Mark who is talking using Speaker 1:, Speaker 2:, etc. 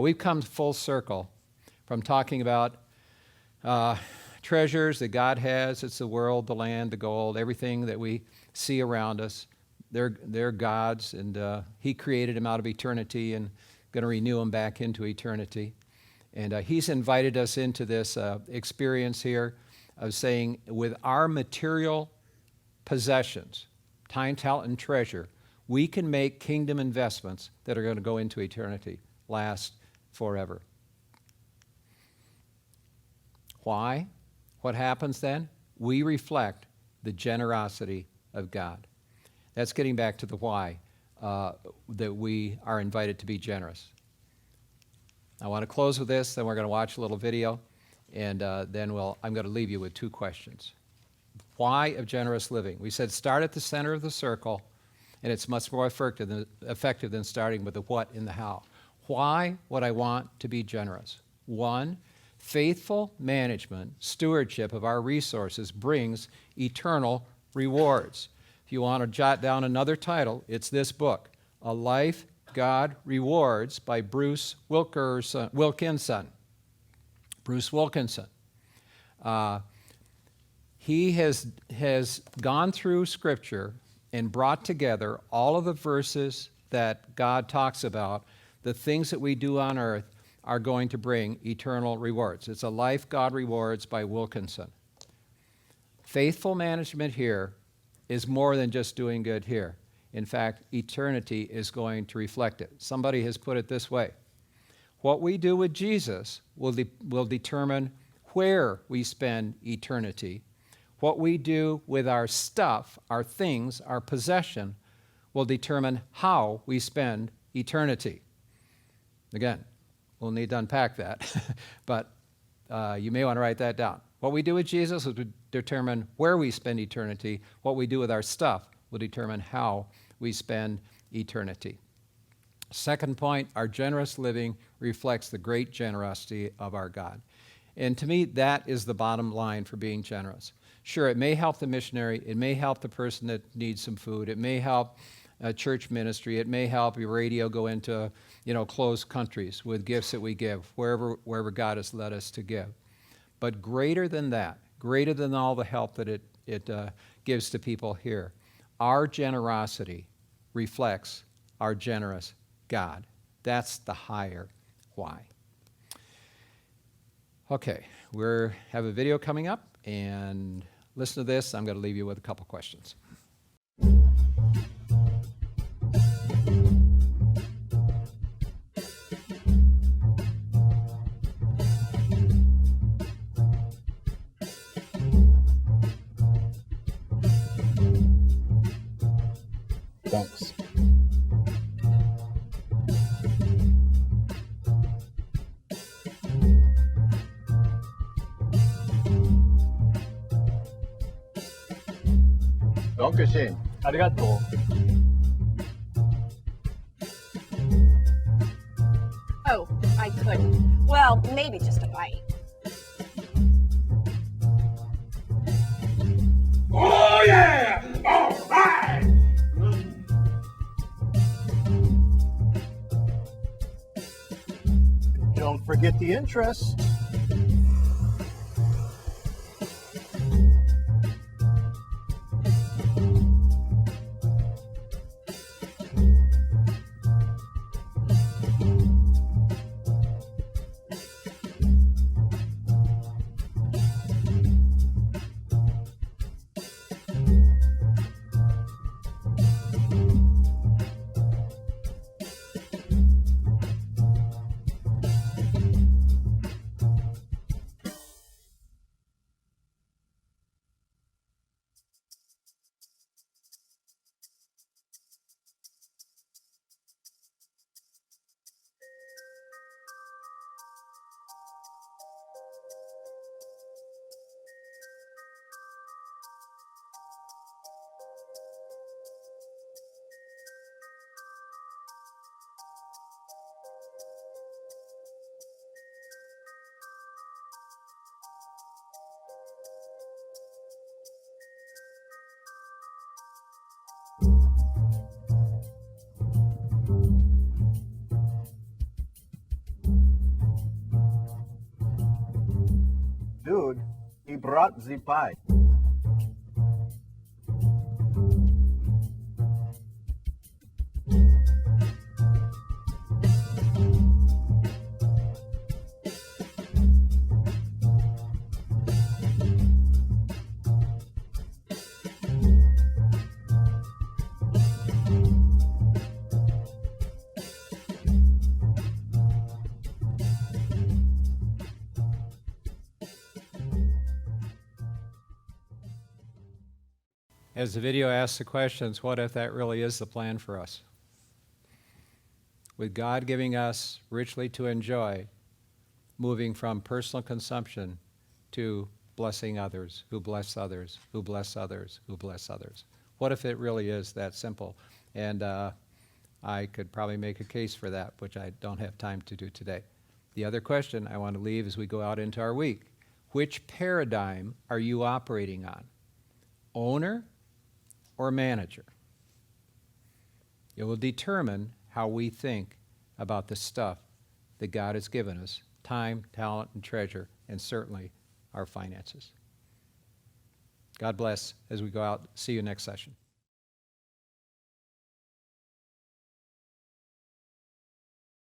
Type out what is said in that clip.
Speaker 1: We've come full circle from talking about treasures that God has. It's the world, the land, the gold, everything that we see around us. They're God's, and He created them out of eternity and going to renew them back into eternity. And He's invited us into this experience here of saying, with our material possessions, time, talent, and treasure, we can make kingdom investments that are going to go into eternity, last forever. Why? What happens then? We reflect the generosity of God. That's getting back to the why, that we are invited to be generous. I want to close with this, then we're going to watch a little video, and then I'm going to leave you with two questions. Why of generous living? We said start at the center of the circle, and it's much more effective than starting with the what and the how. Why would I want to be generous? One, faithful management, stewardship of our resources brings eternal rewards. If you want to jot down another title, it's this book, A Life God Rewards by Bruce Wilkinson. Bruce Wilkinson. He has gone through Scripture and brought together all of the verses that God talks about. The things that we do on earth are going to bring eternal rewards. It's A Life God Rewards by Wilkinson. Faithful management here is more than just doing good here. In fact, eternity is going to reflect it. Somebody has put it this way. What we do with Jesus will determine where we spend eternity. What we do with our stuff, our things, our possession, will determine how we spend eternity. Again, we'll need to unpack that, but you may want to write that down. What we do with Jesus will determine where we spend eternity. What we do with our stuff will determine how we spend eternity. Second point, our generous living reflects the great generosity of our God. And to me, that is the bottom line for being generous. Sure, it may help the missionary. It may help the person that needs some food. It may help church ministry. It may help your radio go into, closed countries with gifts that we give, wherever God has led us to give. But greater than that, greater than all the help that it gives to people here, our generosity reflects our generous God. That's the higher why. Okay, we have a video coming up, and listen to this. I'm going to leave you with a couple questions.
Speaker 2: Thanks. Dankeschön.
Speaker 3: ありがとう。
Speaker 4: Oh, I couldn't. Well, maybe just a bite.
Speaker 5: Oh yeah! All right!
Speaker 3: Don't forget the interest.
Speaker 2: brought the pie?
Speaker 1: As the video asks the questions, what if that really is the plan for us? With God giving us richly to enjoy, moving from personal consumption to blessing others, who bless others, who bless others, who bless others. What if it really is that simple? And I could probably make a case for that, which I don't have time to do today. The other question I want to leave as we go out into our week: which paradigm are you operating on? Owner or manager? It will determine how we think about the stuff that God has given us: time, talent, and treasure, and certainly our finances. God bless as we go out. See you next session.